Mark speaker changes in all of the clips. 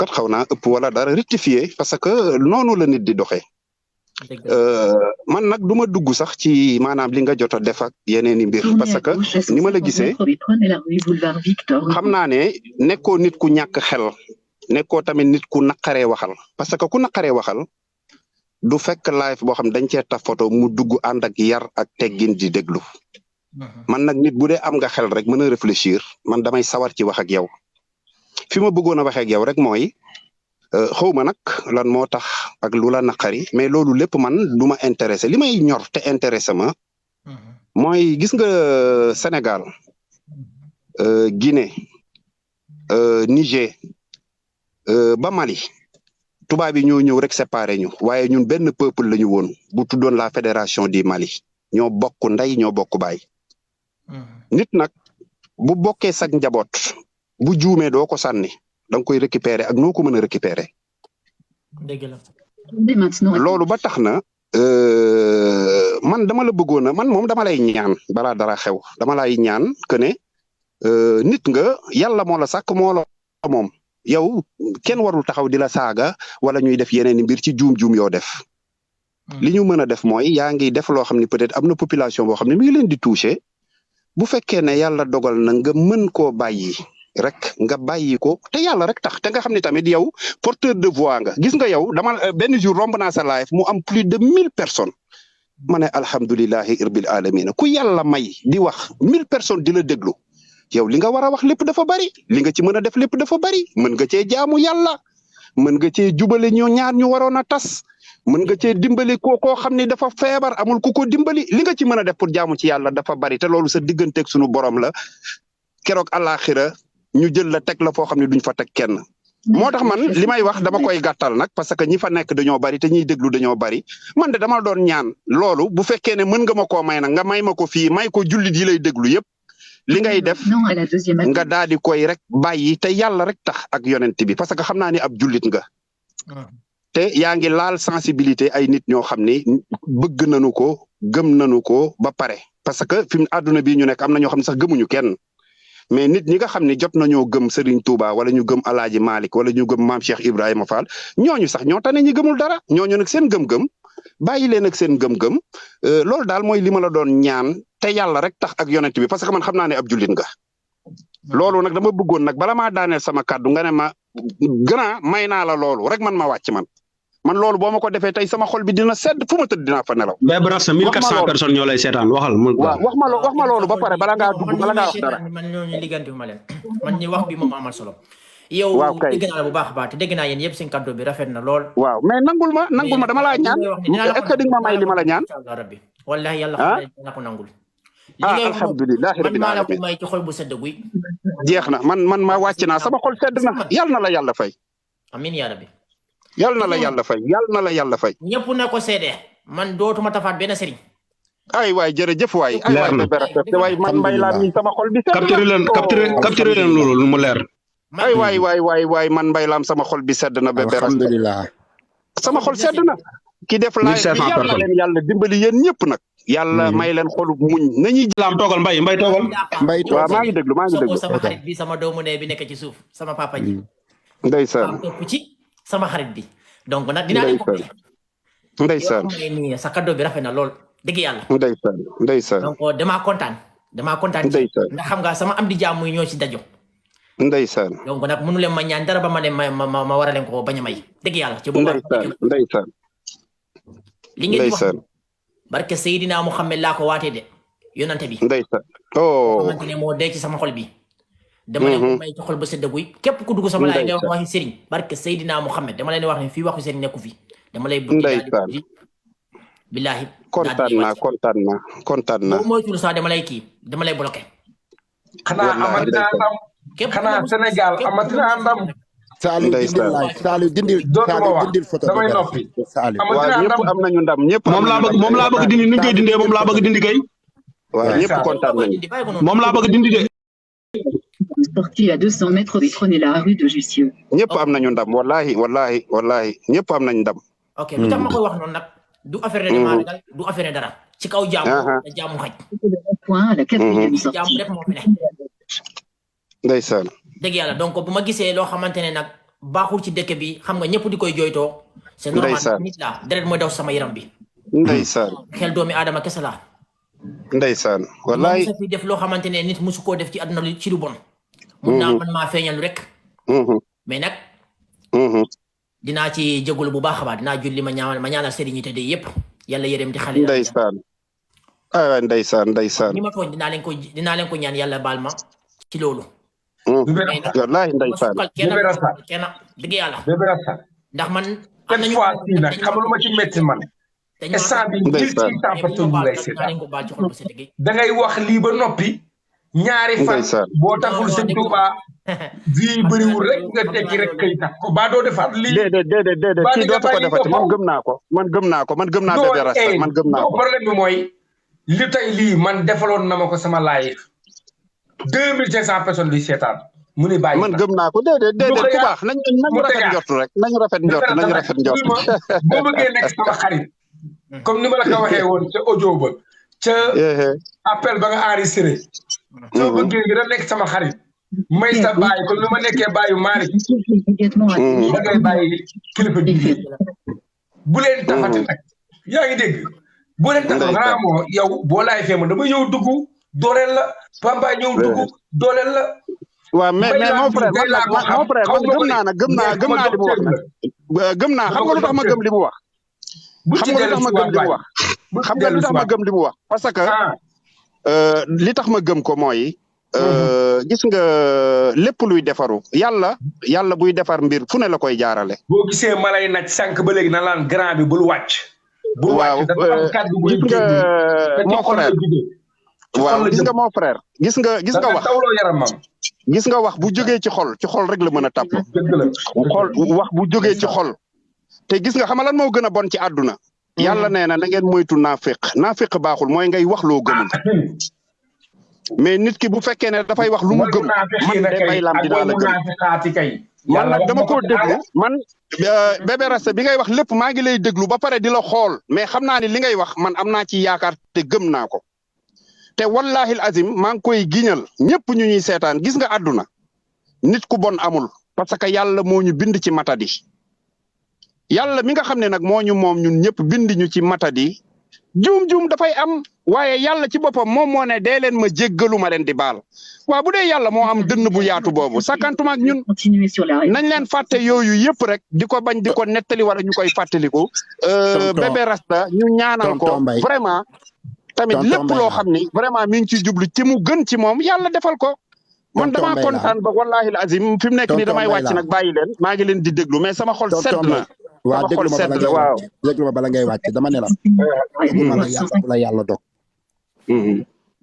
Speaker 1: kat xaw naa ëpp wala dara rectifier parce que noonu la nit di doxee. man nag du ma dugg sax ci maanaam li nga jot a def ak yeneen i mbir parce que ni ma la gisee xam naa ne nekkoo nit ku ñàkk xel nekkoo tamit nit ku naqaree waxal parce que ku naqaree waxal du fekk live boo xam dañ cee taf photo mu dugg ànd ak yar ak teggin di déglu man nag nit bu dee am nga xel rek mën a réfléchir man damay sawar ci wax ak yow fi ma bëggoon a waxee ak yow rek mooy xawma nag lan moo tax ak lu la naqari mais loolu lépp man du ma intéressé li may ñor te intéressé ma mooy gis nga Sénégal Guinée Niger ba Mali tubaab yi ñoo ñëw rek séparé ñu waaye ñun benn peuple la ñu woon bu tuddoon la fédération du Mali ñoo bokk ndey ñoo bokk baay nit nag bu bokkee sag njaboot bu juumee doo ko sànni da nga koy récupérer ak noo ko mën a récupérer
Speaker 2: dëgg la
Speaker 1: loolu ba tax na man dama la bëggoon a man moom dama lay ñaan balaa dara xew dama lay ñaan que ne nit nga yàlla moo la sàkk moo la moom yow kenn warul taxaw di la saaga wala ñuy def yeneen i mbir ci juum-juum yoo def li ñu mën a def mooy yaa ngi def loo xam ne peut-être am na population boo xam ne mi ngi leen di toucher bu fekkee ne yàlla dogal na nga mën koo bàyyi rek nga bàyyi ko te yàlla rek tax te nga xam ne tamit yow porteur de voix nga gis nga yow dama benn jour romb naa sa live mu am plus de 1000 personnes ma ne alhamdulilahi rabbil alamina ku yàlla may di wax 1000 personnes di la déglu yow li nga war a wax lépp dafa bari li nga ci mën a def lépp dafa bari mën nga cee jaamu yàlla mën nga cee jubale ñoo ñaar ñu waroon a tas mën nga cee dimbali koo xam ne dafa feebar amul ku ko dimbali li nga ci mën a def pour jaamu ci yàlla dafa bari te loolu sa digganteeg sunu borom la keroog àllaaxira ñu jël la teg la foo xam ne duñ fa teg kenn moo tax man li may wax dama koy gàttal nag parce que ñi fa nekk dañoo bari te ñiy déglu dañoo bari man de dama doon ñaan loolu bu fekkee ne mën nga ma koo may nag nga may ma ko fii may ko jullit yi lay déglu yëpp li ngay def nga daal di koy rek bàyyi te yàlla rek tax ak yonent bi parce que xam naa ni ab jullit nga te yaa ngi laal sensibilité ay nit ñoo xam ni bëgg nañu ko gëm nañu ko ba pare parce que fi mu àdduna bii ñu nekk am na ñoo xam ne sax gëmuñu kenn mais nit ñi nga xam ne jot nañoo gëm Serigne Touba wala ñu gëm Alaaji Malick wala ñu gëm Maam Cheikh Ibrahima Fall ñooñu sax ñoo tane ñi gëmul dara ñooñu nag seen gëm-gëm bàyyi leen ak seen gëm-gëm loolu daal mooy li ma la doon ñaan te yàlla rek tax ak yonent bi parce que man xam naa ne ab jullit nga loolu nag dama bëggoon nag bala maa daaneel sama kàddu nga ne ma grand may naa la loolu rek man ma wàcc man loolu boo ma ko defee tey sama xol bi dina sedd fu ma tëdd dinaa fa nelaw.
Speaker 3: mais Brassa 1400 personnes ñoo lay seetaan waxal.
Speaker 1: waaw wax ma loolu ba pare bala ngaa dugg bala ngaa wax dara.
Speaker 2: man ñooñu ligganti ma leen man ñi wax bi moom amal solo. yow dégg naa la bu baax a baax te dégg naa yéen yëpp seen kàddu bi rafet na lool.
Speaker 1: waaw mais nangul ma dama laa ñaan est-ce que di nga ma may li ma la ñaan.
Speaker 2: rabbi wallahi yàlla xam na ko nangul.
Speaker 1: alhamdulilah
Speaker 2: man maa la ko may ci xol bu sedd guy.
Speaker 1: jeex na man ma wàcc naa sama xol sedd na yàlla na la yàlla fay.
Speaker 2: amiin yaa rabbi.
Speaker 1: yàlla na la yàlla fay yàlla na la yàlla fay.
Speaker 2: ñëpp na ko seede man dootuma tafaat benn sëriñ.
Speaker 1: ay waay jërëjëf waay. ay waay man mbay laa mi sama xol bi.
Speaker 3: capturé leen loolu lu mu leer.
Speaker 1: ay waay man mbay laam sama xol bi sedd na.
Speaker 4: alhamdulilah
Speaker 1: sama xol sedd na. ki def laay bi yàlla leen yàlla dimbali yéen ñëpp nag. yàlla may leen xolu muñ nañuy.
Speaker 3: laam toogal mbay toogal.
Speaker 1: waaw maa ngi déglu
Speaker 2: sama xarit bi sama doomu ne bi nekk ci suuf sama papa ji.
Speaker 1: ndeysaan
Speaker 2: sama xarit bi donc nag dinaa leen ko
Speaker 1: ndeysaan
Speaker 2: sa cadeau bi rafet na lool dëgg yàlla
Speaker 1: ndeysaan
Speaker 2: donc damaa kontaan
Speaker 1: ndeysaan
Speaker 2: ndax xam nga sama am di jàmm yi ñoo ci dajo
Speaker 1: ndeysaan
Speaker 2: donc nag mënu leen ma ñaan dara ba ma ne ma war a leen ko bañ a may dëgg yàlla ci boobu
Speaker 1: ndeysaan
Speaker 2: li ngeen di wax barke Seydina Muhammad laa ko waatee de yonante bi
Speaker 1: ndeysaan
Speaker 2: xamante ne moo dee ci sama xol bi dama leen ko may ci xol ba sedd guy képp ku dugg sama laay ngay wax waxi sëriñ barke Seydina Muhammad dama leen wax ne fii waxu sëriñ nekku fi dama lay bëgg billahi kontaan naa mooy tuur sax dama lay bloqué
Speaker 5: xanaa amatina ndam xanaa Sénégal amatina ndam
Speaker 4: Saliou dindil photo
Speaker 5: damay noppi
Speaker 1: waaw ñëpp am nañu ndam ñëpp
Speaker 3: moom laa bëgg dindi nuñ koy dindee moom laa bëgg dindi kay
Speaker 1: waaw ñëpp kontaan nañu
Speaker 3: moom laa bëgg dindi de
Speaker 6: Sorti à 200 mètres des trônes et la rue de Jussieu.
Speaker 1: ñëpp am nañu ndam wallahi ñëpp am nañu ndam.
Speaker 2: ok lu tax ma koy wax noonu nag du affaire de dama ragal du affaire dara ci kaw jaamu xaj.
Speaker 6: Point à la quatrième sortie.
Speaker 2: jaamu rek moo fi ne.
Speaker 1: ndeysaan.
Speaker 2: dëgg yàlla donc bu ma gisee loo xamante ne nag baaxul ci dëkk bi xam nga ñëpp di koy jooytoo. c'est normal nit la deret mooy daw sama yaram bi.
Speaker 1: ndeysaan
Speaker 2: xel doomi aadama kese la.
Speaker 1: ndeysaan wallaay
Speaker 2: moom fi def loo xamante ne nit musu koo def ci àdduna ci lu bon. mun naa man maa feeñal rek. mais nag. dinaa ci jégalu bu baax a baax dinaa julli ma ñaanal sëriñ yi te de yëpp yàlla yërëm di xale.
Speaker 1: ndeysaan aywa ndeysaan
Speaker 2: ni ma tooñ dinaa leen ko ñaan yàlla baal ma ci loolu.
Speaker 1: wallaahi ndeysaan
Speaker 2: kenn dëgg yàlla. ndax man.
Speaker 5: am nañu fois fii nag xam lu ma ci métti man. instant bi 1600 personnes lay seetaan da ngay wax lii ba noppi. ñaari fan boo taxul sëñ Touba vie bëriwul rek nga tekki rek kay tax ko ba doo defaat lii.
Speaker 1: déedéet kii dootu ko defati man gëm naa ko man gëm naa Bébé Rasta man gëm naa ko.
Speaker 5: problème bi mooy li tey lii man defaloon na ma ko sama live 2500 personnes di seetaan. mu ne bàyyi
Speaker 1: man gëm naa ko déedéet ku baax nañu rafet njort rek nañu rafet njort.
Speaker 5: boo bëggee nekk sama xarit comme ni ma la ko waxee woon ca audio ba ca appel ba nga enregistré. soo bëggee nga nekk sama xarit. may sa bàyyi comme ni ma nekkee bàyyi Malick. da ngay bàyyi kilifa diine. bu leen taxati nag yaa ngi dégg. bu leen taxati xanaa moo yow boo laay fee ma dama ñëw dugg dooleel la Pamba ñëw dugg dooleel la.
Speaker 1: waaw mais mon frère man gëm naa li mu wax nag. gëm naa xam nga lu tax ma gëm li mu wax. xam nga lu tax ma gëm li mu wax parce que. li tax ma gëm ko mooy. gis nga lépp luy defaru yàlla buy defar mbir fu ne la koy jaarale.
Speaker 5: boo gisee malay nag sànq ba léegi na laan grand bi bul wàcc. bul wàcc dafa am kàddu buy
Speaker 1: gis nga mon frère. waaw gis nga mon frère. gis nga wax
Speaker 5: tawloo yaramam.
Speaker 1: gis nga wax bu jógee ci xol rek la mën a tàpp. wax bu jógee ci xol. te gis nga xam lan moo gën a bon ci àdduna. yàlla nee na ngeen moytu naafiq baaxul mooy ngay wax loo gëmul. mais nit ki bu fekkee ne dafay wax lu mu gëm man de bay lam dinaa la gëm man nag dama koo déglu man Bébé Rasta bi ngay wax lépp maa ngi lay déglu ba pare di la xool mais xam naa ni li ngay wax man am naa ci yaakaar te gëm naa ko te wallahi azim maa ngi koy giñal ñëpp ñu ñuy seetaan gis nga àdduna nit ku bon amul parce que yàlla moo ñu bind ci matadi yàlla mi nga xam ne nag moo ñu moom ñun ñëpp bind ñu ci matadi juum dafay am waaye yàlla ci boppam moom moo ne dee leen ma jéggalu ma leen di baal waaw bu dee yàlla moo am dënn bu yaatu boobu sakantuma ak ñun nañ leen fàtte yooyu yëpp rek di ko bañ di ko nettali wala ñu koy fàttaliku. Bébé Rasta ñu ñaanal ko vraiment tamit lépp loo xam ni vraiment mi ngi ci jublu ci mu gën ci moom yàlla defal ko. man damaa kontaan ba wallahi azim fi mu nekk nii damay wàcc nag bàyyi leen maa ngi leen di déglu mais sama xol sedd na.
Speaker 4: waaw déglu ma bala ngay wàcc dama ne la. la yàlla dog.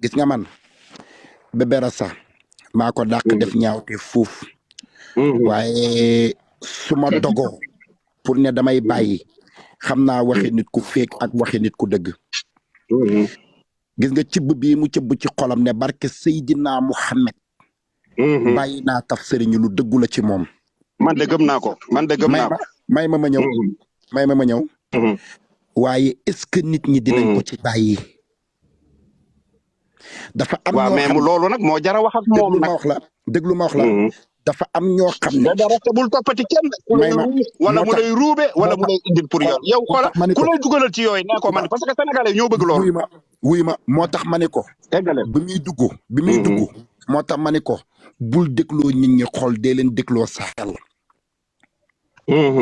Speaker 4: gis nga man Bébé Rasta maa ko dàq def ñaawte fuuf. waaye su ma dogoo pour ne damay bàyyi xam naa waxi nit ku féeg ak waxi nit ku dëgg. gis nga cibb bii mu cibb ci xolam ne barke Seydina Muhammad. bàyyi naa taf sëriñ lu dëggu la ci moom.
Speaker 1: man de gëm naa ko
Speaker 4: may ma ñëw. waaye est-ce que nit ñi dinañ ko ci bàyyi. dafa am ñoo xam
Speaker 1: mais loolu nag moo jara wax ak moom nag
Speaker 4: déglu ma wax la dafa am ñoo xam ne.
Speaker 1: dara bul toppati kenn. wala mu lay ruube wala mu lay indil pour yow xoolal ku lay dugalal ci yooyu nee ko man parce que sénégalais ñoo bëgg loolu.
Speaker 4: wuy ma moo tax ma ne ko. bi muy dugg moo tax ma ne ko bul dégloo nit ñi xool dee leen dégloo sa xel.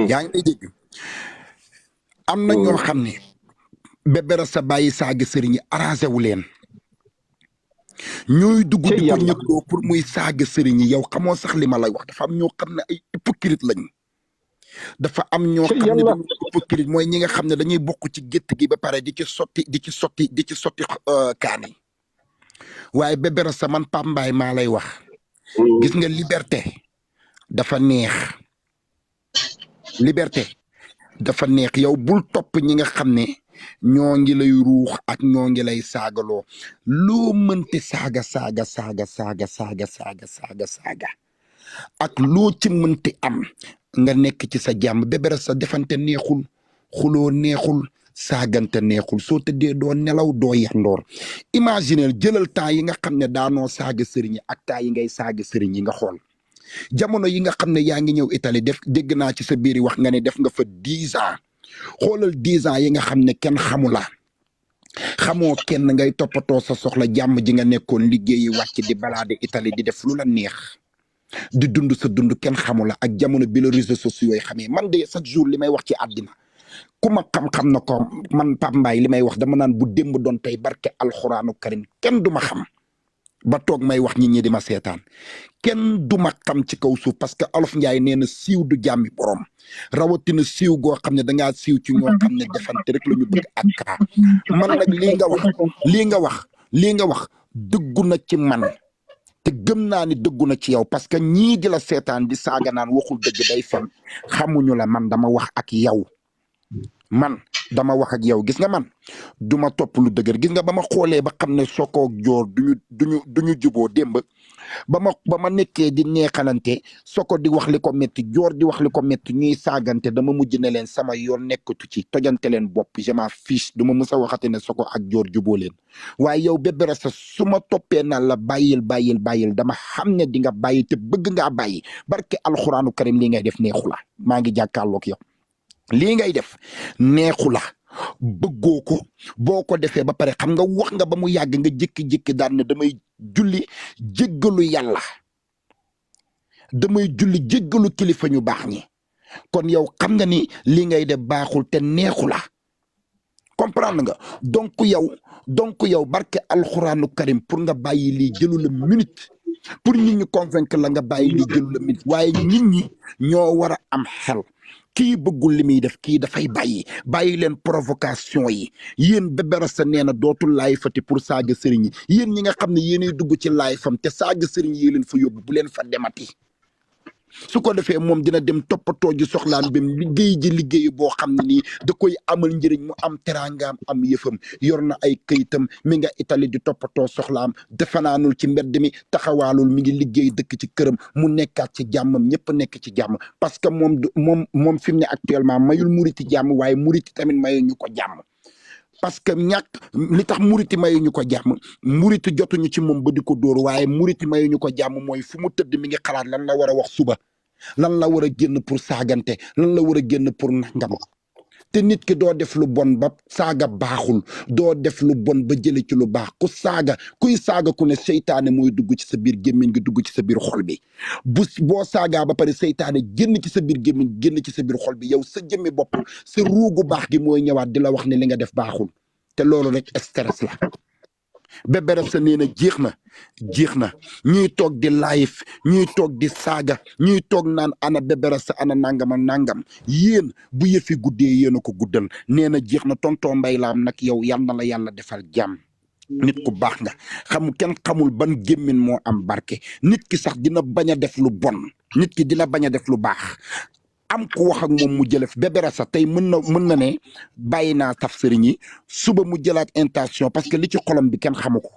Speaker 4: yaa ngi lay dégg am na ñoo xam ne Bébé Rasta bàyyi saaga sëriñ yi arrangé wu leen ñooy dugg di ko ñëgloo pour muy saaga sëriñ yi yow xamoo sax li ma lay wax dafa am ñoo xam ne ay hypocrite lañu dafa am ñoo xam ne dañuy hypocrite mooy ñi nga xam ne dañuy bokk ci gétt gi ba pare di ci sotti kaani waaye Bébé Rasta man Pape Mbaye maa lay wax gis nga liberté dafa neex yow bul topp ñi nga xam ne ñoo ngi lay ruux ak ñoo ngi lay saagaloo loo mënti saaga ak loo ci mënti am nga nekk ci sa jàmm Bébé Rasta defante neexul xuloo neexul saagante neexul soo tëddee doo nelaw doo yandoor imaginer jëlal temps yi nga xam ne daanoo saaga sëriñ yi ak temps yi ngay saaga sëriñ yi nga xool jamono yi nga xam ne yaa ngi ñëw Italie def dégg naa ci sa biir wax nga ne def nga fa 10 ans xoolal 10 ans yi nga xam ne kenn xamula xamoo kenn ngay toppatoo sa soxla jàmm ji nga nekkoon liggéeyi wàcc di balaade Italie di def lu la neex di dund sa dund kenn xamula ak jamono bi la réseaux sociaux yi xamee man de chaque jour li may wax ci àddina ku ma xam-xam na ko man Pape Mbaye li may wax dama naan bu démb doon tey barke alxuraanu karim kenn du ma xam ba toog may wax nit ñi di ma seetaan kenn du ma xam ci kaw suuf parce que Olof Njaay nee na siiw du jàmmi borom rawatina siiw goo xam ne dangaa siiw ci ñoo xam ne defante rek la ñu bëgg ak kaa man nag lii nga wax dëggu na ci man te gëm naa ni dëggu na ci yow parce que ñii di la seetaan di saaga naan waxul dëgg day fen xamuñu la man dama wax ak yow man dama wax ak yow gis nga man duma topp lu dëgër gis nga ba ma xoolee ba xam ne Soko ak Joor duñu juboo démb ba ma nekkee di neexalante Soko di wax li ko métti Joor di wax li ko métti ñuy saagante dama mujj ne leen sama yoon nekkatu ci tojante leen bopp je m'en fiche duma mës a waxate ne Soko ak Joor juboo leen waaye yow Bébé Rasta su ma toppee naan la bàyyil dama xam ne di nga bàyyi te bëgg ngaa bàyyi barke alxuraanu karim lii ngay def neexu la maa ngi jàkkaarloog yow lii ngay def neexu la bëggoo ko boo ko defee ba pare xam nga wax nga ba mu yàgg nga jékki-jékki daan ne damay julli jéggalu yàlla damay julli jéggalu kilifa ñu baax ñi kon yow xam nga ni lii ngay def baaxul te neexu la comprendre nga donc yow barke alxuraanu karim pour nga bàyyi lii jëlu la minute pour nit ñi convaincre la nga bàyyi lii jëlu la minute waaye nit ñi ñoo war a am xel kii bëggul li muy def kii dafay bàyyi leen provocation yi yéen Bébé Rasta nee na dootul laay fati pour saaga sëriñ yi yéen ñi nga xam ne yéenay dugg ci laay fam te saaga sëriñ yi leen fa yóbbu bu leen fa demati su ko defee moom dina dem toppatoo ji soxlaan bem liggéey boo xam ne nii da koy amal njëriñ mu am teraangaam am yëfam yor na ay këyitam mi nga Italie di toppatoo soxlaam defanaanul ci mbedd mi taxawaalul mi ngi liggéey dëkk ci këram mu nekkaat ci jàmmam ñëpp nekk ci jàmm parce que moom fi mu ne actuellement mayul muriti jàmm waaye muriti tamit mayu ñu ko jàmm parce que li tax muriti mayu ñu ko jàmm muriti jotuñu ci moom ba di ko dóor waaye muriti mayu ñu ko jàmm mooy fu mu tëdd mi ngi xalaat lan la war a wax suba lan la war a génn pour saagante lan la war a génn pour nangam te nit ki doo def lu bon ba saaga baaxul doo def lu bon ba jële ci lu baax kuy saaga ku ne seytaane mooy dugg ci sa biir gémmiñ gi dugg ci sa biir xol bi boo saagaa ba pare seytaane génn ci sa biir gémmiñ génn ci sa biir xol bi yow sa jëmmi bopp sa ruugu baax gi mooy ñëwaat di la wax ne li nga def baaxul te loolu rek stress la Bébé Rasta nee na jeex na ñuy toog di live ñuy toog di saaga ñuy toog naan ana Bébé Rasta ana nangam ak nangam yéen bu yëfi guddee yéen a ko guddal nee na jeex na tonton Mbaye Lam nag yow yal na la yàlla defal jàmm nit ku baax nga kenn xamul ban gémmin moo am barke nit ki sax dina bañ a def lu bon nit ki dina bañ a def lu baax am ku wax ak moom mu jëlef Bébé Rasta tey mën na ne bàyyi naa taf sëriñ yi suba mu jëlaat intention parce que li ci xolam bi kenn xamu ko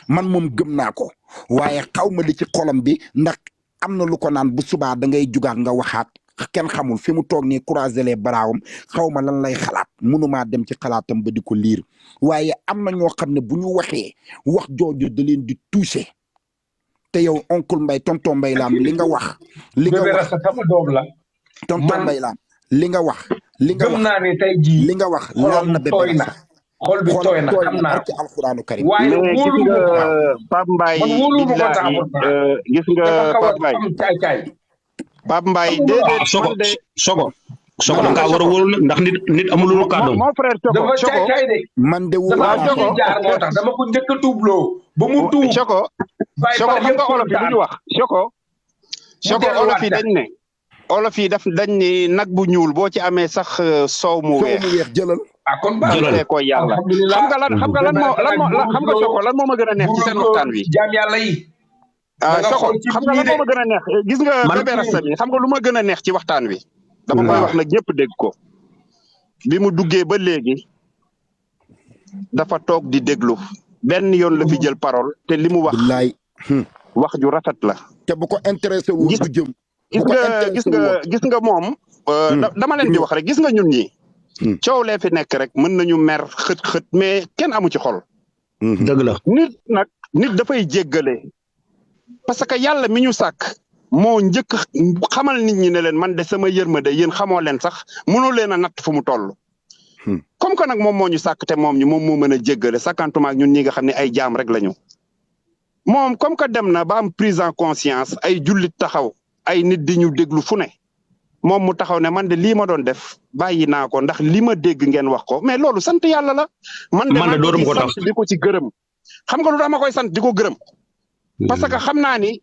Speaker 4: man moom gëm naa ko waaye xaw ma li ci xolam bi ndax am na lu ko naan bu subaa da ngay jugaat nga waxaat kenn xamul fi mu toog nii croiser les bras xaw ma lan lay xalaat mënumaa dem ci xalaatam ba di ko liir waaye am na ñoo xam ne bu ñu waxee wax jooju da leen di toucher te yow oncle Mbaye tonton Mbaye Lam li nga wax
Speaker 5: Bébé Rasta sama doom la
Speaker 4: tonton Mbaye Lam li nga wax
Speaker 5: gëm naa ne tey jii
Speaker 4: li nga wax leer na Bébé Rasta
Speaker 5: xol bi tooy na xam naa
Speaker 4: ci alxuraanu karim
Speaker 5: waaye
Speaker 1: gis nga Pape Mbaye gis nga Pape Mbaye déedéet
Speaker 3: Soko da ngaa war a wóolu ndax nit amul lu kàddoom
Speaker 1: mon frère
Speaker 5: dafa caay de
Speaker 4: man de wóolu
Speaker 5: dafa jaar moo tax dama ko njëkk a tuubloo ba mu tuub
Speaker 1: Soko xam nga olof yi duñu wax Soko olof yi dañ ne nag bu ñuul boo ci amee sax soow mu weex
Speaker 4: jëlal
Speaker 5: kon
Speaker 1: jëlee ko yàlla xam nga lan moo ma gën a neex ci seen waxtaan wi
Speaker 5: jaam yàlla yi
Speaker 1: Soko xam nga lan moo ma gën a neex gis nga Bébé Rasta bi xam nga lu ma gën a neex ci waxtaan wi dama koy wax nag ñëpp dégg ko bi mu duggee ba léegi dafa toog di déglu benn yoon la fi jël parole te li mu wax wax ju rafet la
Speaker 4: te bu ko intéressé wu du jëm
Speaker 1: gis nga moom dama leen di wax rek gis nga ñun ñi coow lee fi nekk rek mën nañu mer xët mais kenn amu ci xol
Speaker 3: dëgg la
Speaker 1: nit dafay jéggale parce que yàlla mi ñu sàkk moo njëkk xamal nit ñi ne leen man de sama yërmande yéen xamoo leen sax mënoo leen a natt fu mu toll. comme que nag moom moo ñu sàkk te moom moo mën a jéggale sakkantuma ak ñun ñi nga xam ne ay jaam rek la ñu. moom comme que dem na ba am prise en conscience ay jullit taxaw ay nit di ñu déglu fu ne moom mu taxaw ne man de lii ma doon def bàyyi naa ko ndax li ma dégg ngeen wax ko mais loolu sant yàlla la. man de dootuma ko sant di ko ci gërëm. xam nga lu dama koy sant di ko gërëm. parce que xam naa ni